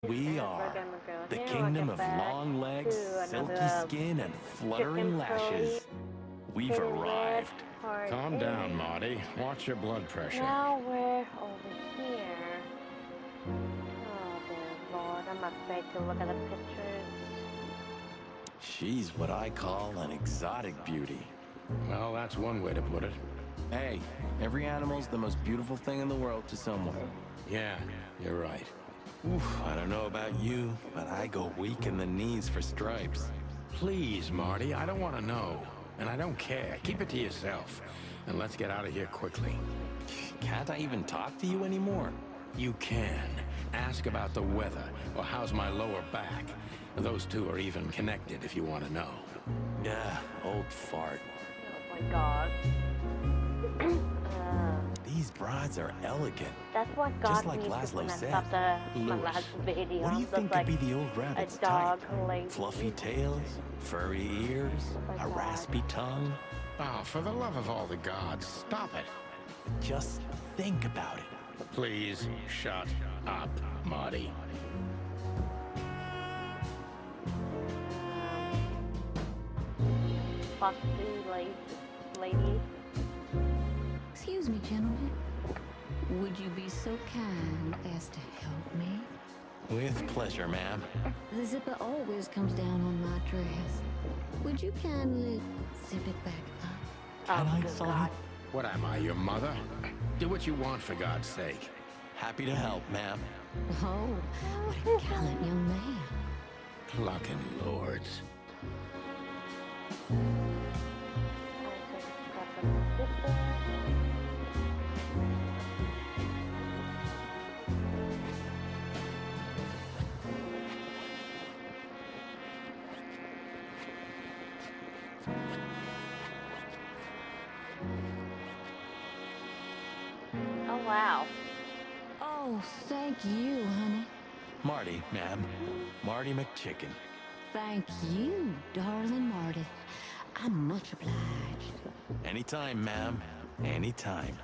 We are the kingdom of long legs, silky skin, and fluttering lashes. We've arrived. Calm down, Marty. Watch your blood pressure. Now we're over here. Oh, dear Lord. I'm afraid to look at the pictures. She's what I call an exotic beauty. Well, that's one way to put it. Hey, every animal's the most beautiful thing in the world to someone. Yeah, you're right. Oof, I don't know about you, but I go weak in the knees for stripes. Please, Marty, I don't want to know. And I don't care. Keep it to yourself. And let's get out of here quickly. Can't I even talk to you anymore? You can. Ask about the weather, or how's my lower back. Those two are even connected if you want to know. Yeah, old fart. Oh my God. These brides are elegant. That's what got Just like me Laszlo when I said. stopped my Louis, last video. what do you think like could be the old rabbit's a dog type? lady. Fluffy tails, furry ears, Oh my a God. raspy tongue? Oh, for the love of all the gods, stop it. Just think about it. Please, shut up, Marty. Foxy lady. Excuse me, gentlemen. Would you be so kind as to help me? With pleasure, ma'am. The zipper always comes down on my dress. Would you kindly zip it back up? Can I, good son? God. What am I, your mother? Do what you want, for God's sake. Happy to help, ma'am. Oh, what a gallant young man. Clucking lords. Oh wow. Oh, thank you, honey. Marty, ma'am. Marty McChicken. Thank you, darling Marty. I'm much obliged. Anytime, ma'am. Anytime.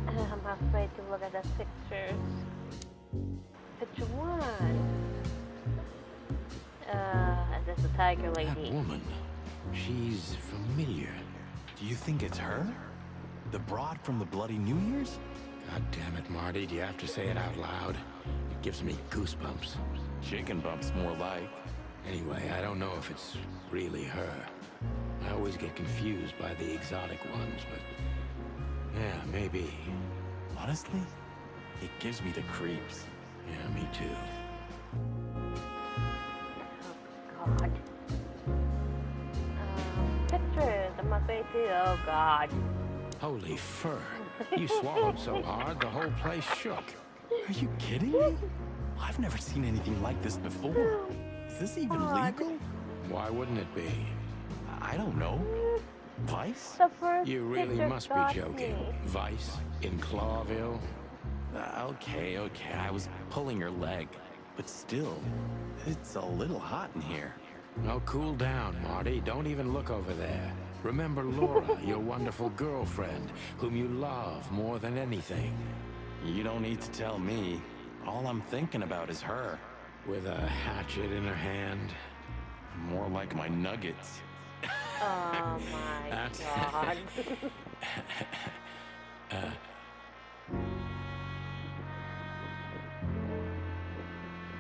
I'm afraid to look at the pictures. Picture one. That's a tiger That lady. woman, she's familiar. Do you think it's her? The broad from the Bloody New Year's? God damn it, Marty, do you have to say it out loud? It gives me goosebumps. Chicken bumps more like. Anyway, I don't know if it's really her. I always get confused by the exotic ones, but yeah, maybe. Honestly, it gives me the creeps. Yeah, me too. Oh God. Pictures. I'm afraid to. Oh God. Holy fur. You swallowed so hard, the whole place shook. Are you kidding me? I've never seen anything like this before. Is this even legal? Why wouldn't it be? I don't know. Vice? The first You really picture must be got joking. me. Vice in Clawville? Okay, I was pulling your leg. But still, it's a little hot in here. Oh, cool down, Marty. Don't even look over there. Remember Laura, your wonderful girlfriend, whom you love more than anything. You don't need to tell me. All I'm thinking about is her. With a hatchet in her hand. More like my nuggets. Oh my That's- God.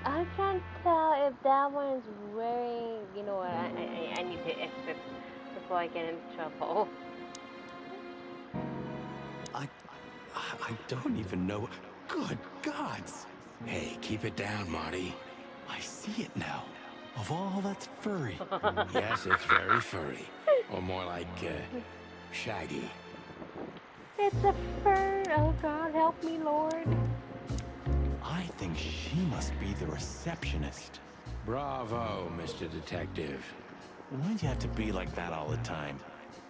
I can't tell if that one is wearing. You know what? I need to exit before I get into trouble. I don't even know. Good gods! Hey, keep it down, Marty. I see it now. Of all that's furry. Yes, it's very furry. Or more like, shaggy. It's a fur. Oh God, help me, Lord. I think she must be the receptionist. Bravo, Mr. Detective. Why'd you have to be like that all the time?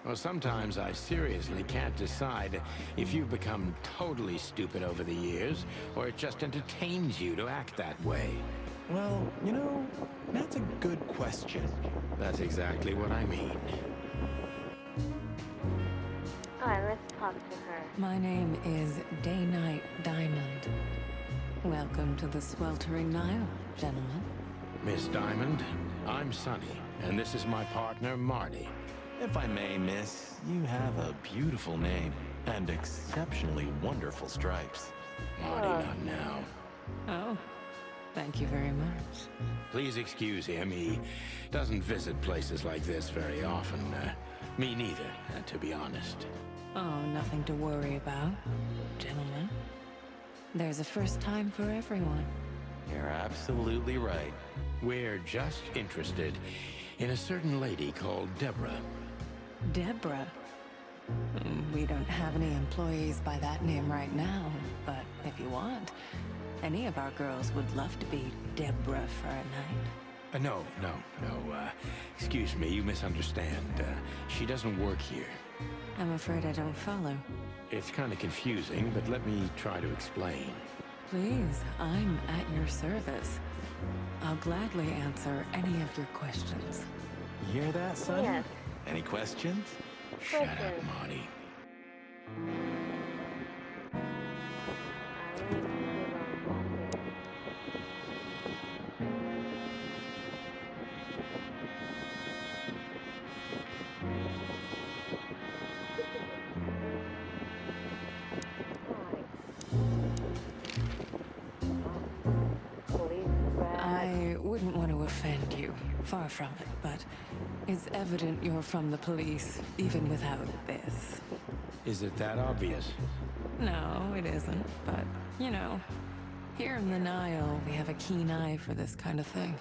Well, sometimes I seriously can't decide if you've become totally stupid over the years, or it just entertains you to act that way. Well, you know, that's a good question. That's exactly what I mean. Alright, let's talk to her. My name is Day Night Diamond. Welcome to the sweltering Nile, gentlemen. Miss Diamond, I'm Sonny, and this is my partner, Marty. If I may, miss, you have a beautiful name and exceptionally wonderful stripes. Marty, not now. Oh, thank you very much. Please excuse him. He doesn't visit places like this very often. Me neither, to be honest. Oh, nothing to worry about, gentlemen. There's a first time for everyone. You're absolutely right. We're just interested in a certain lady called Deborah. Deborah? We don't have any employees by that name right now, but if you want, any of our girls would love to be Deborah for a night. No. Excuse me, you misunderstand. She doesn't work here. I'm afraid I don't follow. It's kind of confusing, but let me try to explain. Please, I'm at your service. I'll gladly answer any of your questions. You hear that, son? Yes. Any questions? Shut up, Marty. I wouldn't want to offend you, far from it, but it's evident you're from the police, even without this. Is it that obvious? No, it isn't, but, you know, here in the Nile, we have a keen eye for this kind of thing.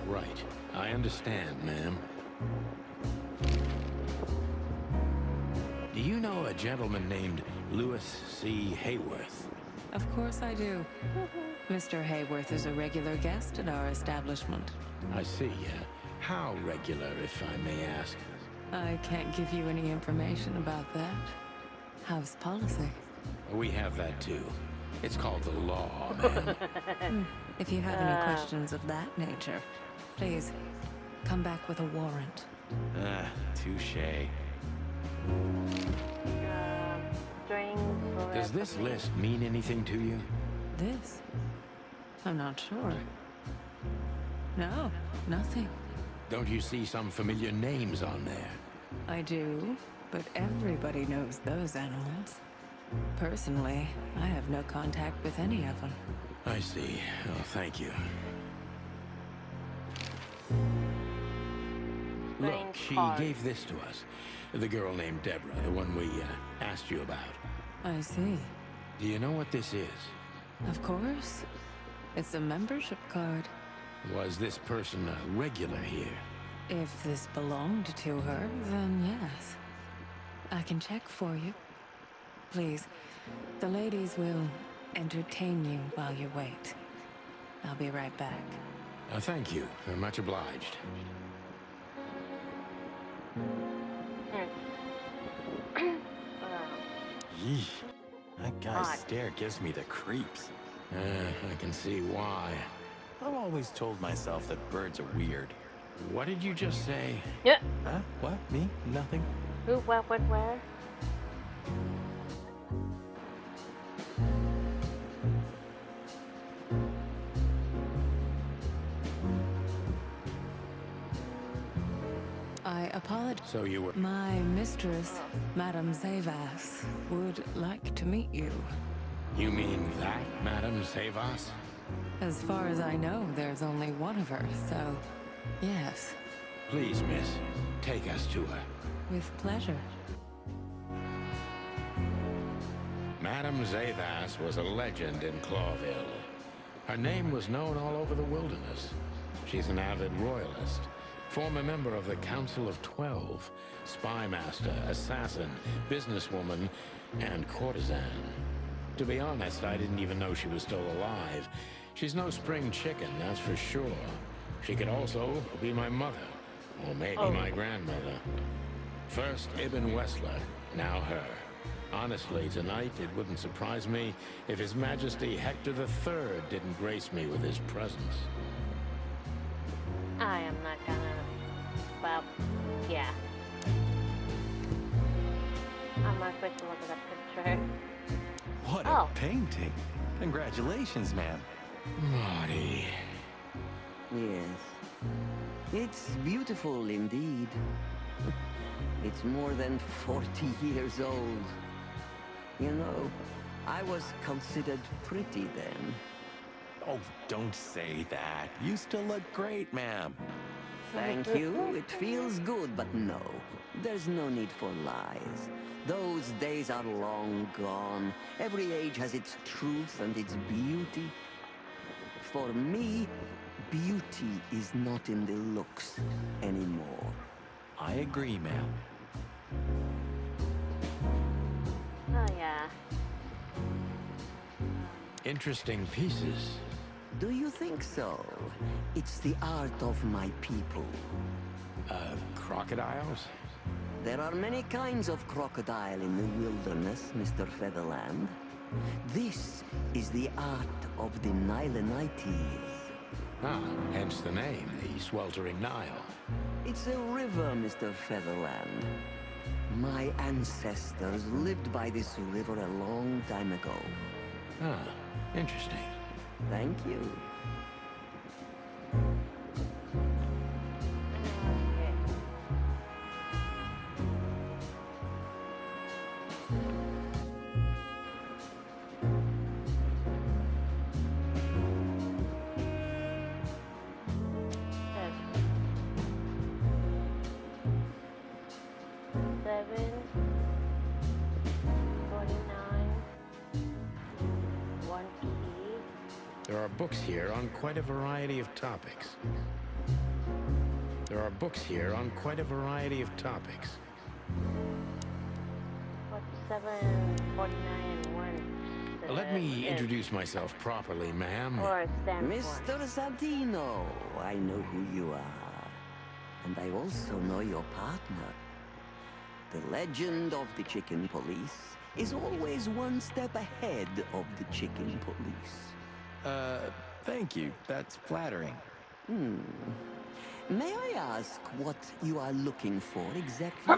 Right. I understand, ma'am. Do you know a gentleman named Louis C. Hayworth? Of course I do. Mr. Hayworth is a regular guest at our establishment. I see. How regular, if I may ask? I can't give you any information about that. House policy. We have that too. It's called the law, ma'am. If you have any questions of that nature, please come back with a warrant. Touche. Does this list mean anything to you? This? I'm not sure. No, nothing. Don't you see some familiar names on there? I do, but everybody knows those animals. Personally, I have no contact with any of them. I see. Oh, thank you. Look, she gave this to us. The girl named Deborah, the one we asked you about. I see. Do you know what this is? Of course. It's a membership card. Was this person a regular here? If this belonged to her, then yes. I can check for you. Please, the ladies will entertain you while you wait. I'll be right back. Thank you. Much obliged. Yeesh. That guy's stare gives me the creeps. I can see why. I've always told myself that birds are weird. What did you just say? Yeah. Huh? What? Me? Nothing? Who, what, where? I apologize. So you were... My mistress, Madame Zavas, would like to meet you. You mean that, Madame Savas? As far as I know, there's only one of her, so yes, Please, miss, take us to her. with pleasure. Madame Zavas was a legend in Clawville. Her name was known all over the wilderness. She's an avid royalist, former member of the Council of 12, spy master, assassin, businesswoman, and courtesan. To be honest, I didn't even know she was still alive. She's no spring chicken, that's for sure. She could also be my mother, or maybe my grandmother. First Ibn Wessler, now her. Honestly, tonight, it wouldn't surprise me if His Majesty Hector III didn't grace me with his presence. I am not gonna. Well, yeah. I'm not going to look at that picture. What a painting. Congratulations, man. Marty. Yes. It's beautiful indeed. It's more than 40 years old. You know, I was considered pretty then. Oh, don't say that. You still look great, ma'am. Thank you. It feels good, but no. There's no need for lies. Those days are long gone. Every age has its truth and its beauty. For me, beauty is not in the looks anymore. I agree, ma'am. Oh yeah. Interesting pieces. Do you think so? It's the art of my people. Crocodiles? There are many kinds of crocodile in the wilderness, Mr. Featherland. This is the art of the Nilenites. Ah, hence the name, the Sweltering Nile. It's a river, Mr. Featherland. My ancestors lived by this river a long time ago. Ah, interesting. Thank you. Okay. Seven, 49, 1 key. There are books here on quite a variety of topics. There are books here on quite a variety of topics. 47, 49, and 1. Let me introduce myself properly, ma'am. Or stand Mr. Santino, I know who you are. And I also know your partner. The legend of the chicken police is always one step ahead of the chicken police. Thank you. That's flattering. May I ask what you are looking for exactly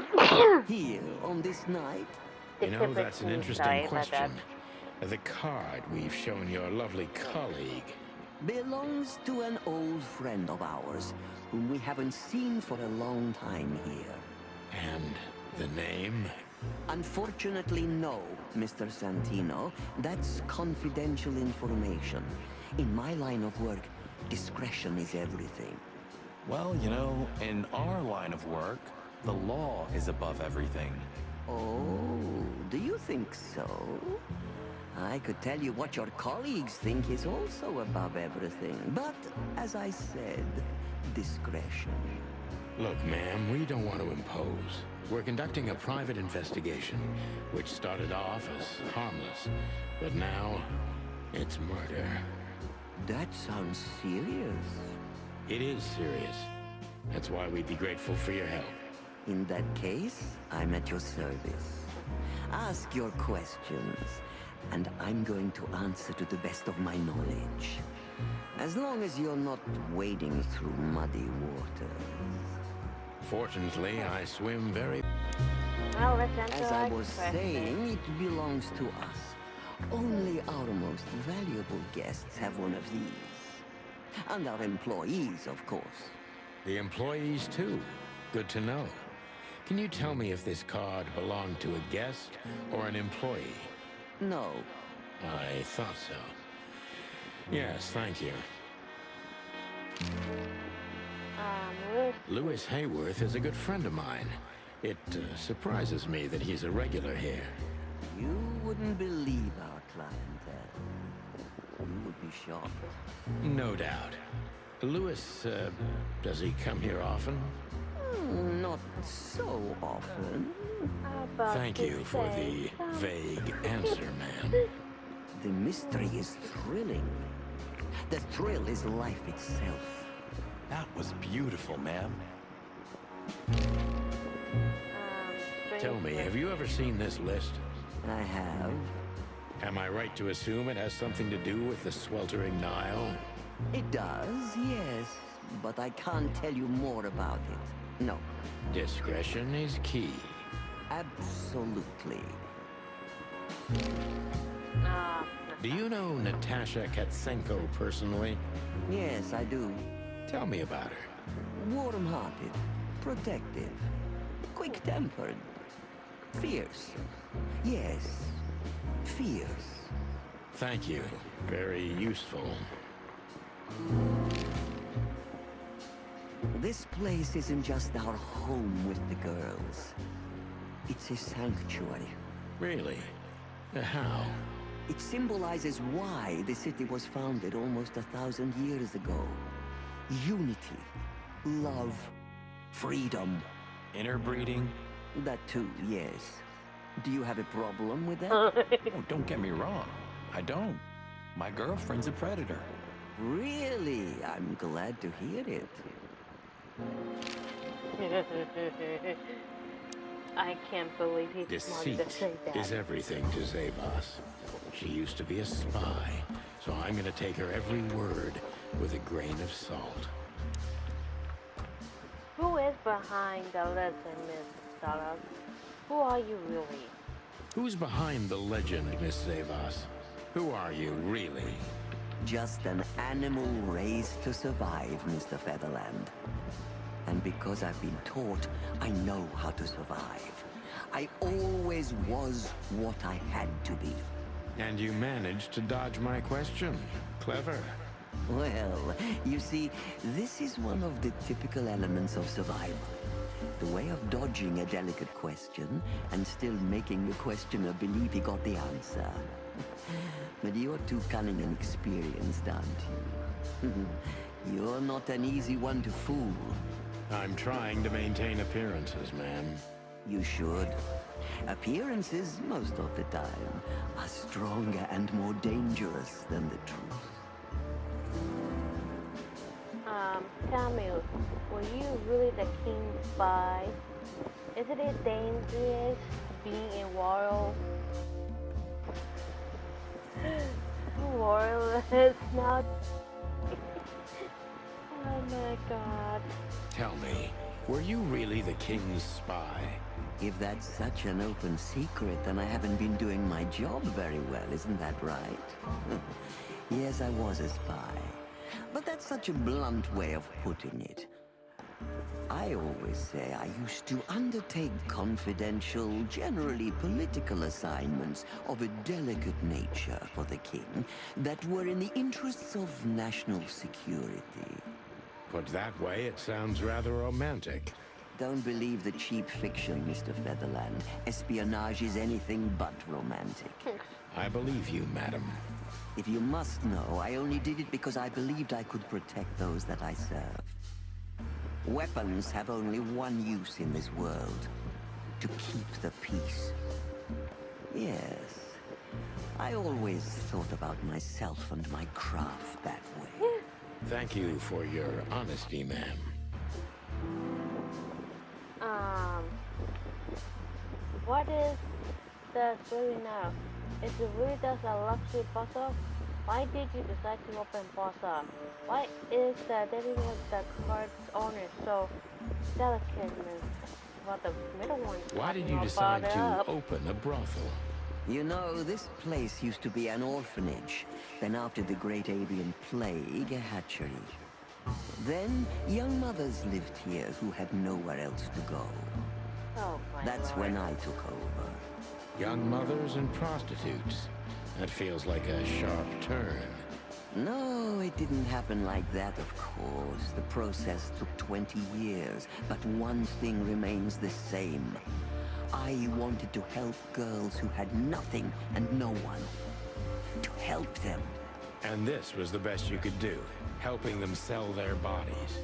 here on this night? You know, that's an interesting question. The card we've shown your lovely colleague. Belongs to an old friend of ours, whom we haven't seen for a long time here. And the name? Unfortunately, no, Mr. Santino. That's confidential information. In my line of work, discretion is everything. Well, you know, in our line of work, the law is above everything. Oh, do you think so? I could tell you what your colleagues think is also above everything. But, as I said, discretion. Look, ma'am, we don't want to impose. We're conducting a private investigation, which started off as harmless, but now it's murder. That sounds serious. It is serious. That's why we'd be grateful for your help. In that case, I'm at your service. Ask your questions, and I'm going to answer to the best of my knowledge. As long as you're not wading through muddy waters. Fortunately, I swim very... Well, let's answer As I our was question. saying, it belongs to us. Only our most valuable guests have one of these. And our employees, of course. The employees, too. Good to know. Can you tell me if this card belonged to a guest or an employee? No. I thought so. Yes, thank you. Louis Hayworth is a good friend of mine. It surprises me that he's a regular here. You wouldn't believe our clientele. You would be shocked. No doubt. Louis, does he come here often? Not so often. About Thank you for the vague answer, ma'am. The mystery is thrilling. The thrill is life itself. That was beautiful, ma'am. Tell me, have you ever seen this list? I have. Am I right to assume it has something to do with the Sweltering Nile? It does, yes. But I can't tell you more about it. No. Discretion is key. Absolutely. No. Do you know Natasha Katsenko personally? Yes, I do. Tell me about her. Warm-hearted, protective, quick-tempered, fierce. Yes, fierce. Thank you. Very useful. This place isn't just our home with the girls. It's a sanctuary. Really? How? It symbolizes why the city was founded almost 1,000 years ago. Unity, love, freedom. Interbreeding? That too, yes. Do you have a problem with that? Oh, don't get me wrong. I don't. My girlfriend's a predator. Really? I'm glad to hear it. I can't believe he's smart to Deceit say that. is everything to Zavas. She used to be a spy, so I'm gonna take her every word with a grain of salt. Who is behind the legend, Miss Dallas? Who are you really? Who's behind the legend, Miss Zavas? Who are you, really? Just an animal raised to survive, Mr. Featherland. And because I've been taught, I know how to survive. I always was what I had to be. And you managed to dodge my question. Clever. Well, you see, this is one of the typical elements of survival. The way of dodging a delicate question and still making the questioner believe he got the answer. But you're too cunning and experienced, aren't you? You're not an easy one to fool. I'm trying to maintain appearances, ma'am. You should. Appearances, most of the time, are stronger and more dangerous than the truth. Tell me, were you really the king's spy? Isn't it dangerous being a royal? Royal is not. Oh my god. Tell me, were you really the king's spy? If that's such an open secret, then I haven't been doing my job very well, isn't that right? Yes, I was a spy. But that's such a blunt way of putting it. I always say I used to undertake confidential, generally political assignments of a delicate nature for the king that were in the interests of national security. Put that way, it sounds rather romantic. Don't believe the cheap fiction, Mr. Featherland. Espionage is anything but romantic. I believe you, madam. If you must know, I only did it because I believed I could protect those that I serve. Weapons have only one use in this world. To keep the peace. Yes. I always thought about myself and my craft that way. Thank you for your honesty, ma'am. What is this really now? Is it really just a luxury puzzle? Why did you decide to open Bossa? Why is the dating of the card's owner so delicate? What the middle one? Why did you decide to open a brothel? You know, this place used to be an orphanage. Then after the Great Avian Plague, a hatchery. Then, young mothers lived here who had nowhere else to go. Oh my That's Lord. when I took over. Young mothers and prostitutes. That feels like a sharp turn. No, it didn't happen like that, of course. The process took 20 years, but one thing remains the same. I wanted to help girls who had nothing and no one. To help them. And this was the best you could do, helping them sell their bodies.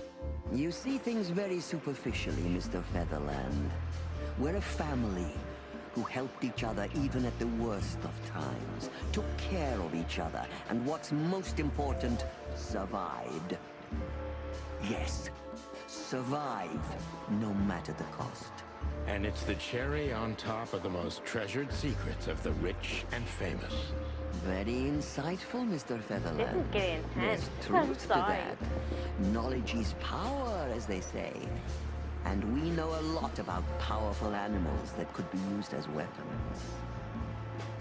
You see things very superficially, Mr. Featherland. We're a family who helped each other even at the worst of times, took care of each other, and what's most important, survived. Yes, survived, no matter the cost. And it's the cherry on top of the most treasured secrets of the rich and famous. Very insightful, Mr. Featherland. This is getting intense. There's I'm truth to sorry. that. Knowledge is power, as they say. And we know a lot about powerful animals that could be used as weapons.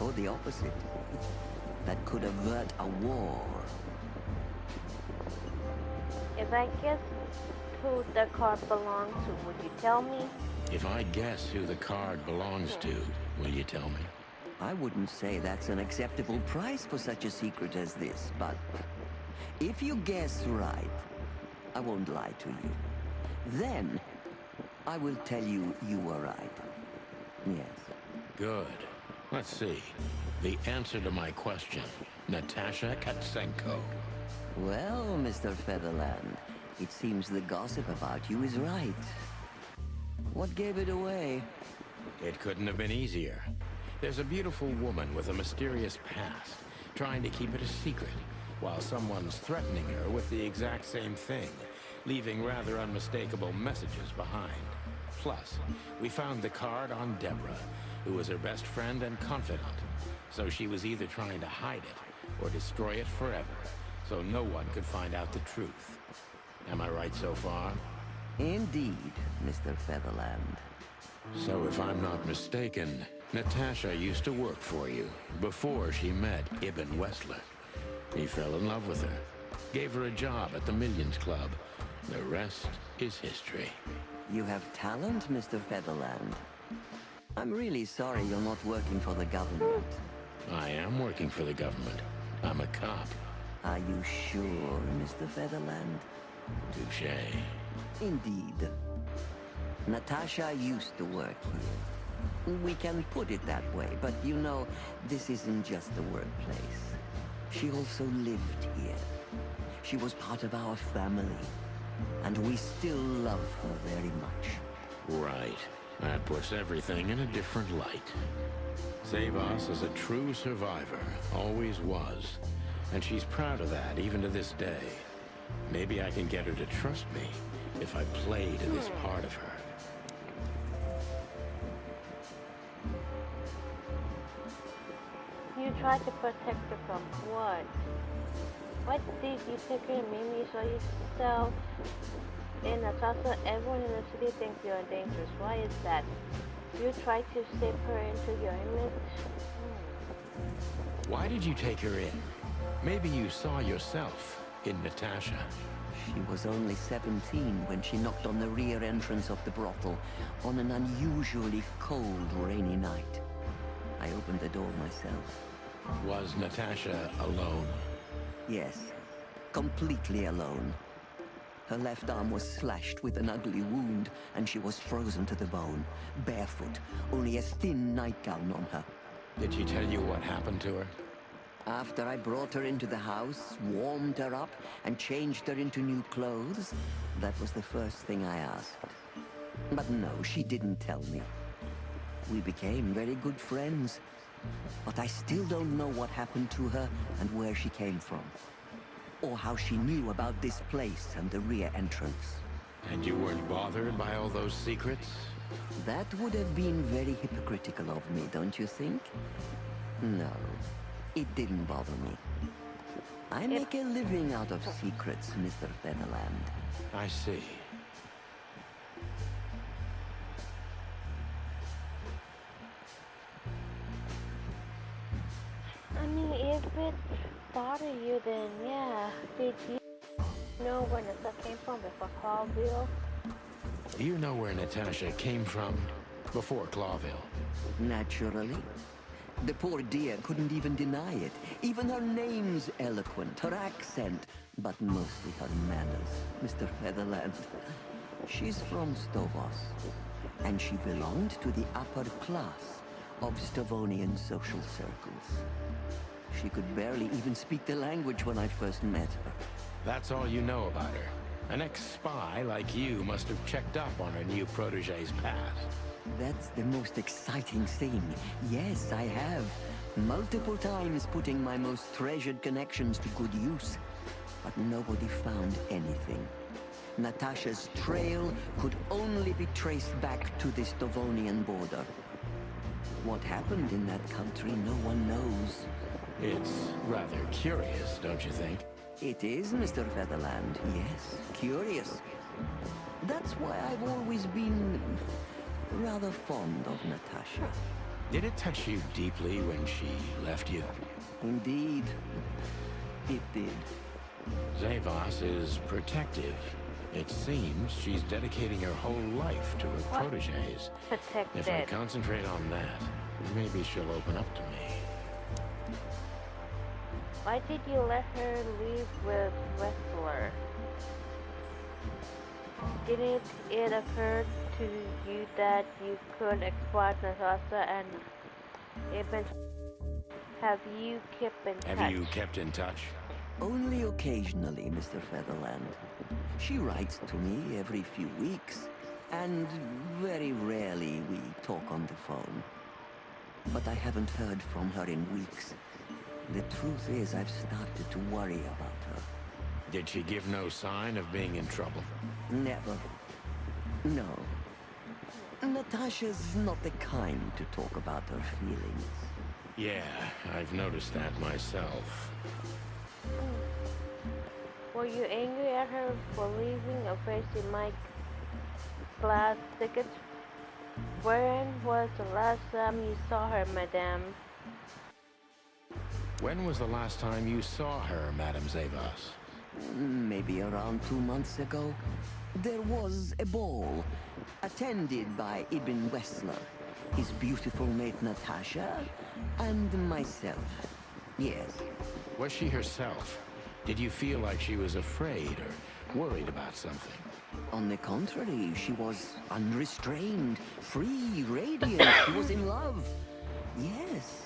Or the opposite. that could avert a war. If I guess who the card belongs to, would you tell me? If I guess who the card belongs to, will you tell me? I wouldn't say that's an acceptable price for such a secret as this, but if you guess right, I won't lie to you. Then, I will tell you you were right. Yes. Good. Let's see. The answer to my question, Natasha Katsenko. Well, Mr. Featherland, it seems the gossip about you is right. What gave it away? It couldn't have been easier. There's a beautiful woman with a mysterious past, trying to keep it a secret, while someone's threatening her with the exact same thing, leaving rather unmistakable messages behind. Plus, we found the card on Deborah, who was her best friend and confidant, so she was either trying to hide it or destroy it forever, so no one could find out the truth. Am I right so far? Indeed, Mr. Featherland. So if I'm not mistaken, Natasha used to work for you before she met Ibn Westler. He fell in love with her, gave her a job at the Millions Club. The rest is history. You have talent, Mr. Featherland. I'm really sorry you're not working for the government. I am working for the government. I'm a cop. Are you sure, Mr. Featherland? Touché. Indeed. Natasha used to work here. We can put it that way, but you know, this isn't just a workplace. She also lived here. She was part of our family, and we still love her very much. Right. That puts everything in a different light. Savas is a true survivor, always was. And she's proud of that, even to this day. Maybe I can get her to trust me if I play to this part of her. You tried to protect her from what? Why did you take her and maybe you saw yourself in Natasha? Everyone in the city thinks you're dangerous. Why is that? You tried to shape her into your image? Why did you take her in? Maybe you saw yourself in Natasha. She was only 17 when she knocked on the rear entrance of the brothel on an unusually cold, rainy night. I opened the door myself. Was Natasha alone? Yes, completely alone. Her left arm was slashed with an ugly wound, and she was frozen to the bone, barefoot, only a thin nightgown on her. Did she tell you what happened to her? After I brought her into the house, warmed her up, and changed her into new clothes, that was the first thing I asked. But no, she didn't tell me. We became very good friends, but I still don't know what happened to her and where she came from, or how she knew about this place and the rear entrance. And you weren't bothered by all those secrets? That would have been very hypocritical of me, don't you think? No, it didn't bother me. I make a living out of secrets, Mr. Featherland. I see. I mean, if it bothered you, then yeah. Did you know where Natasha came from before Clawville? You know where Natasha came from before Clawville? Naturally. The poor dear couldn't even deny it. Even her name's eloquent, her accent, but mostly her manners, Mr. Featherland. She's from Stovos, and she belonged to the upper class of Stavonian social circles. She could barely even speak the language when I first met her. That's all you know about her. An ex-spy like you must have checked up on her new protege's past. That's the most exciting thing. Yes, I have. Multiple times putting my most treasured connections to good use. But nobody found anything. Natasha's trail could only be traced back to the Stavonian border. What happened in that country, no one knows. It's rather curious, don't you think? It is, Mr. Featherland, yes. Curious. That's why I've always been rather fond of Natasha. Did it touch you deeply when she left you? Indeed, it did. Zavas is protective. It seems she's dedicating her whole life to her proteges. Protected. If I concentrate on that, maybe she'll open up to me. Why did you let her leave with Wrestler? Didn't it occur to you that you could exploit Natasha and even have you kept in touch? Have you kept in touch? Only occasionally, Mr. Featherland. She writes to me every few weeks, and very rarely we talk on the phone. But I haven't heard from her in weeks. The truth is, I've started to worry about her. Did she give no sign of being in trouble? Never. No. Natasha's not the kind to talk about her feelings. Yeah, I've noticed that myself. Were you angry at her for leaving, afraid she might class tickets? When was the last time you saw her, madame? When was the last time you saw her, Madame Zavas? Maybe around 2 months ago. There was a ball, attended by Ibn Wessler, his beautiful mate Natasha, and myself. Yes. Was she herself? Did you feel like she was afraid or worried about something? On the contrary, she was unrestrained, free, radiant. She was in love. Yes,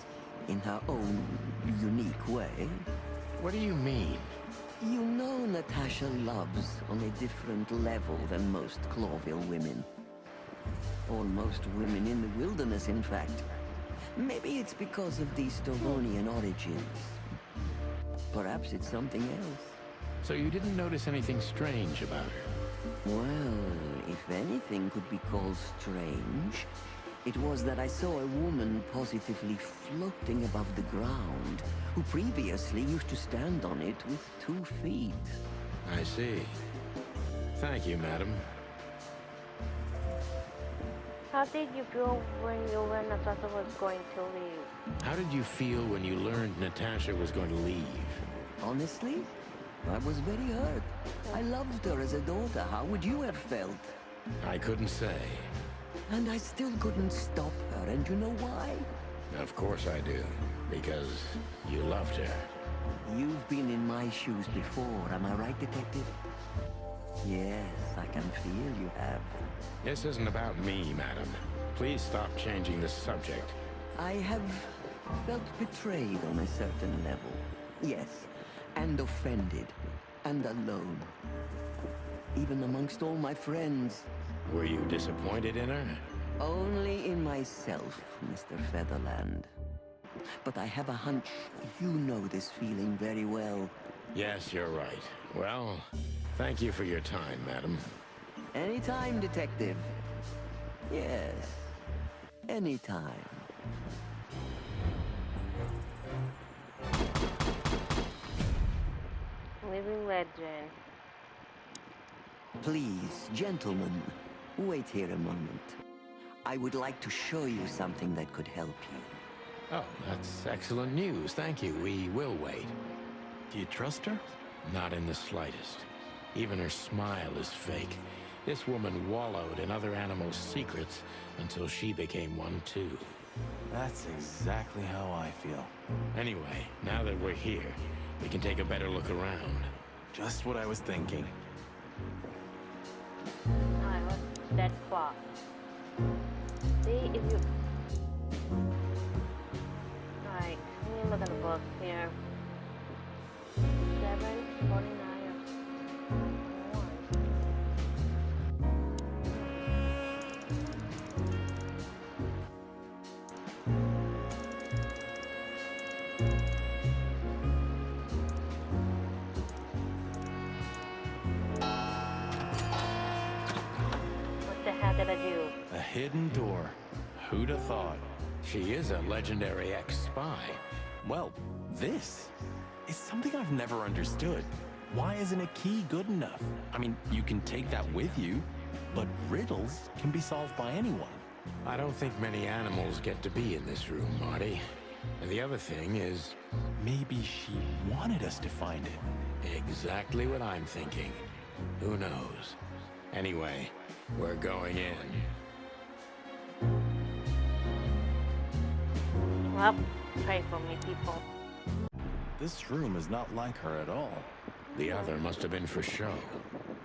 in her own unique way. What do you mean? You know Natasha loves on a different level than most Clawville women. Or most women in the wilderness, in fact. Maybe it's because of the Stavonian origins. Perhaps it's something else. So you didn't notice anything strange about her? Well, if anything could be called strange, it was that I saw a woman positively floating above the ground, who previously used to stand on it with 2 feet. I see. Thank you, madam. How did you feel when you learned Natasha was going to leave? How did you feel when you learned Natasha was going to leave? Honestly, I was very hurt. I loved her as a daughter. How would you have felt? I couldn't say. And I still couldn't stop her, and you know why? Of course I do. Because you loved her. You've been in my shoes before, am I right, Detective? Yes, I can feel you have. This isn't about me, madam. Please stop changing the subject. I have felt betrayed on a certain level. Yes, and offended, and alone. Even amongst all my friends. Were you disappointed in her? Only in myself, Mr. Featherland. But I have a hunch you know this feeling very well. Yes, you're right. Well, thank you for your time, madam. Anytime, Detective. Yes, anytime. Living legend. Please, gentlemen, wait here a moment. I would like to show you something that could help you. Oh, that's excellent news. Thank you. We will wait. Do you trust her? Not in the slightest. Even her smile is fake. This woman wallowed in other animals' secrets until she became one too. That's exactly how I feel. Anyway, now that we're here, we can take a better look around. Just what I was thinking. Alright, what's that clock? See if you... Alright, let me look at the book here. 7:49. What the hell did I do? A hidden door. Who'd have thought? She is a legendary ex-spy. Well, this is something I've never understood. Why isn't a key good enough? I mean, you can take that with you, but riddles can be solved by anyone. I don't think many animals get to be in this room, Marty. And the other thing is Maybe she wanted us to find it. exactly what I'm thinking. Who knows? Anyway, we're going in. Well, pray for me, people. This room is not like her at all. The other must have been for show.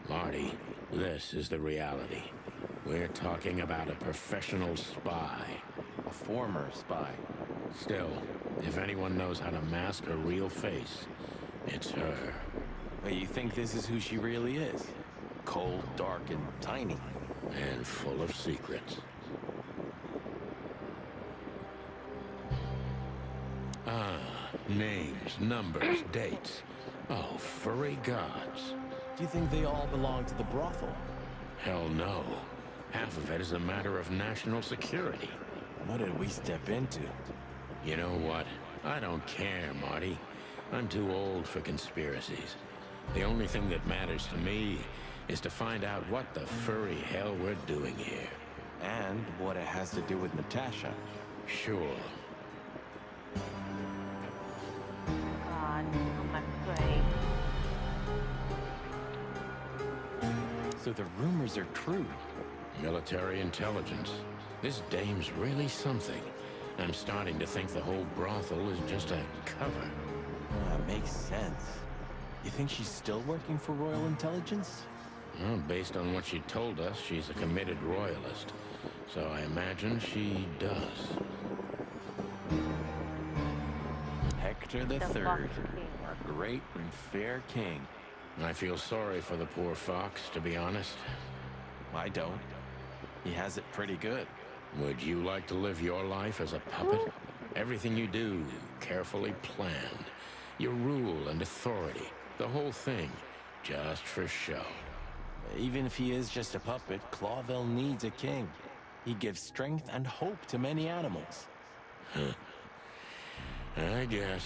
Marty, this is the reality. We're talking about a professional spy. A former spy. Still, if anyone knows how to mask a real face, it's her. But you think this is who she really is? Cold, dark, and tiny. And full of secrets. Ah, names, numbers, dates. Oh, furry gods. Do you think they all belong to the brothel? Hell no. Half of it is a matter of national security. What did we step into? You know what? I don't care, Marty. I'm too old for conspiracies. The only thing that matters to me is to find out what the furry hell we're doing here. And what it has to do with Natasha. Sure. God, I'm afraid. So the rumors are true. Military intelligence. This dame's really something. I'm starting to think the whole brothel is just a cover. Makes sense. You think she's still working for Royal Intelligence? Well, based on what she told us, she's a committed royalist. So I imagine she does. Hector the Fox Third, King. our great and fair king. I feel sorry for the poor fox, to be honest. I don't. He has it pretty good. Would you like to live your life as a puppet? Everything you do, carefully planned. Your rule and authority, the whole thing, just for show. Even if he is just a puppet, Clawville needs a king. He gives strength and hope to many animals. I guess.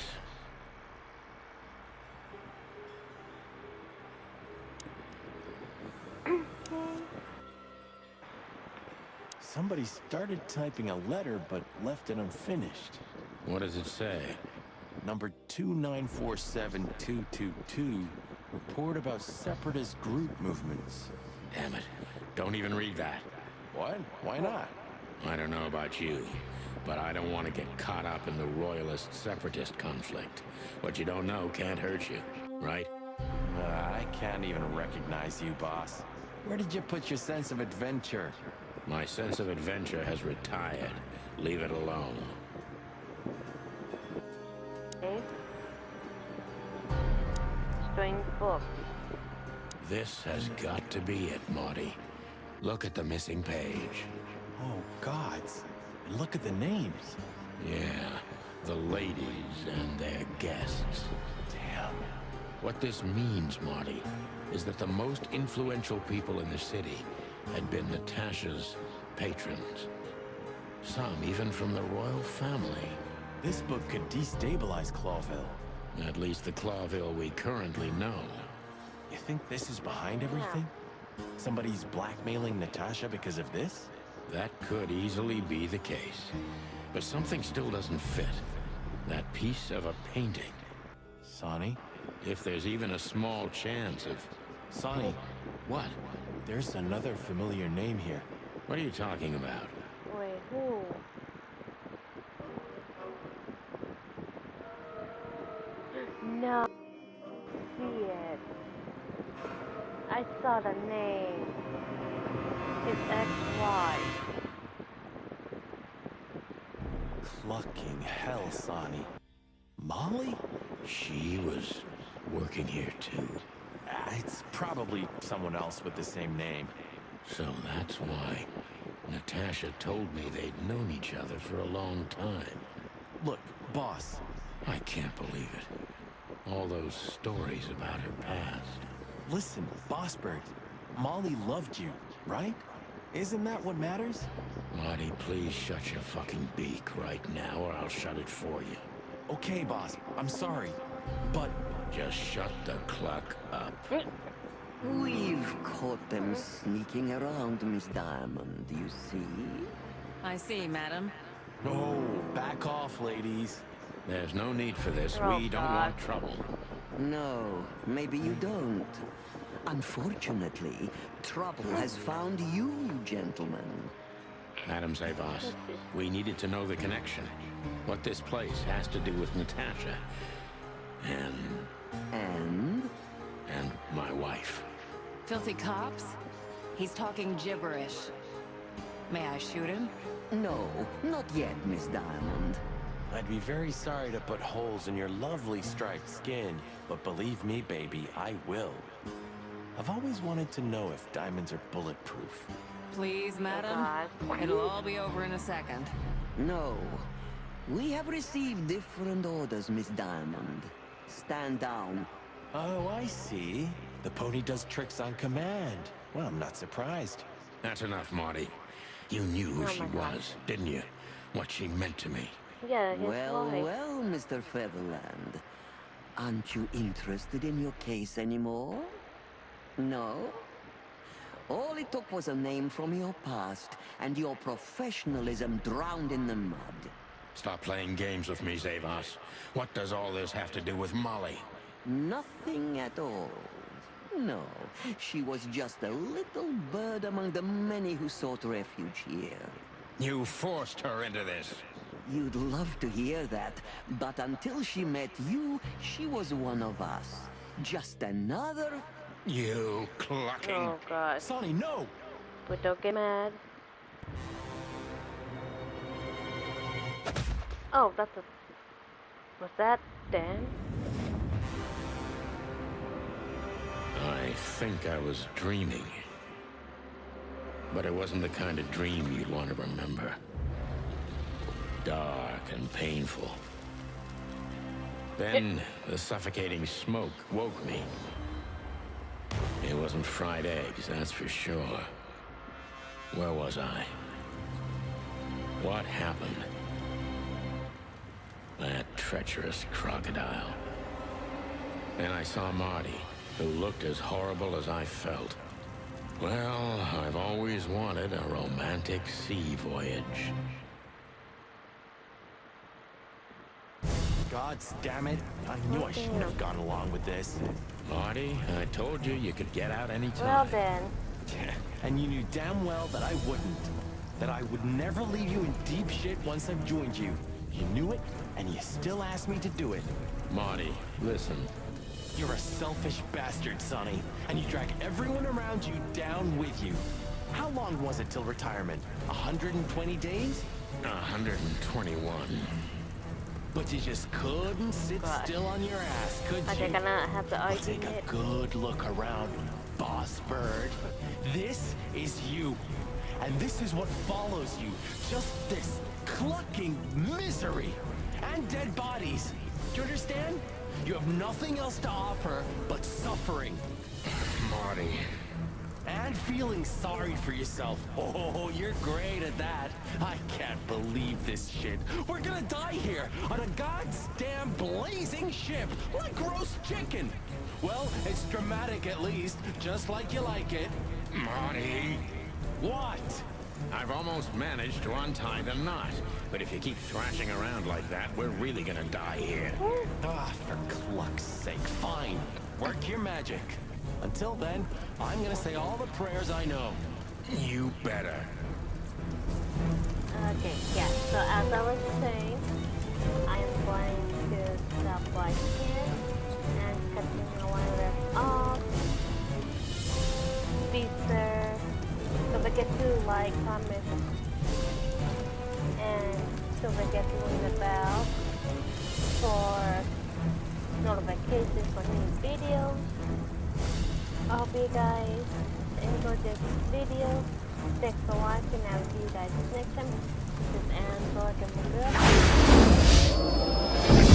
Somebody started typing a letter but left it unfinished. What does it say? Number 2947222, report about separatist group movements. Damn it. Don't even read that. What? Why not? I don't know about you, but I don't want to get caught up in the royalist-separatist conflict. What you don't know can't hurt you, right? I can't even recognize you, boss. Where did you put your sense of adventure? My sense of adventure has retired. Leave it alone. Okay. Strange book. This has got to be it, Marty. Look at the missing page. Oh, gods. And look at the names. Yeah, the ladies and their guests. Damn. What this means, Marty, is that the most influential people in the city had been Natasha's patrons. Some even from the royal family. This book could destabilize Clawville. At least the Clawville we currently know. You think this is behind everything? Somebody's blackmailing Natasha because of this? That could easily be the case. But something still doesn't fit. That piece of a painting. Sonny? If there's even a small chance of... Sonny, What? there's another familiar name here. What are you talking about? Wait, who? No. See it. I saw the name. It's ex-wife. Clucking hell, Sonny. Molly? She was working here too. It's probably someone else with the same name. So that's why Natasha told me they'd known each other for a long time. Look, boss. I can't believe it. All those stories about her past. Listen, Bossbird. Molly loved you, right? Isn't that what matters? Marty, please shut your fucking beak right now or I'll shut it for you. Okay, boss. I'm sorry. But Just shut the cluck up. We've caught them sneaking around, Miss Diamond, you see? I see, madam. Oh, back off, ladies. There's no need for this. Oh, We don't God. want trouble. No, maybe you don't. Unfortunately, trouble has found you, gentlemen. Madam Zavas, we needed to know the connection. What this place has to do with Natasha. And? And my wife. Filthy cops? He's talking gibberish. May I shoot him? No, not yet, Miss Diamond. I'd be very sorry to put holes in your lovely striped skin, but believe me, baby, I will. I've always wanted to know if diamonds are bulletproof. Please, madam. God. It'll all be over in a second. No. We have received different orders, Miss Diamond. Stand down. Oh, I see. The pony does tricks on command. Well, I'm not surprised. That's enough, Marty. You knew who Oh she my God. was, didn't you? What she meant to me. Yeah, his Well, wife. well, Mr. Featherland. Aren't you interested in your case anymore? No? All it took was a name from your past, and your professionalism drowned in the mud. Stop playing games with me, Zavas. What does all this have to do with Molly? Nothing at all. No, she was just a little bird among the many who sought refuge here. You forced her into this. You'd love to hear that, but until she met you, she was one of us. Just another... You clucking... Oh God. Sonny, no! But don't get mad. Oh, that's a... Was that Dan? I think I was dreaming. But it wasn't the kind of dream you'd want to remember. Dark and painful. Then the suffocating smoke woke me. It wasn't fried eggs, that's for sure. Where was I? What happened? That treacherous crocodile. Then I saw Marty, who looked as horrible as I felt. Well, I've always wanted a romantic sea voyage. God damn it. I knew I shouldn't have gone along with this. Marty, I told you you could get out anytime. Well then. And you knew damn well that I wouldn't. That I would never leave you in deep shit once I've joined you. You knew it, and you still asked me to do it. Marty, listen. You're a selfish bastard, Sonny, and you drag everyone around you down with you. How long was it till retirement? 120 days? 121. But you just couldn't sit God. still on your ass, could Are they you? gonna have the Well, take a argument? good look around, boss bird. This is you. And this is what follows you. Just this clucking misery. And dead bodies. Do you understand? You have nothing else to offer but suffering. Marty. And feeling sorry for yourself. Oh, you're great at that. I can't believe this shit. We're gonna die here on a goddamn blazing ship like roast chicken. Well, it's dramatic at least, just like you like it. Marty. What? I've almost managed to untie the knot. But if you keep thrashing around like that, we're really gonna die here. Ah, for cluck's sake, fine. Work your magic. Until then, I'm gonna say all the prayers I know. You better. Okay, yeah. So as I was saying, I am going to stop right here and continue where I left off. Be sure don't forget to like, comment, and don't forget to ring the bell for notifications for new videos. I hope you guys enjoyed this video. Thanks for watching. I'll see you guys next time. This is Anne, and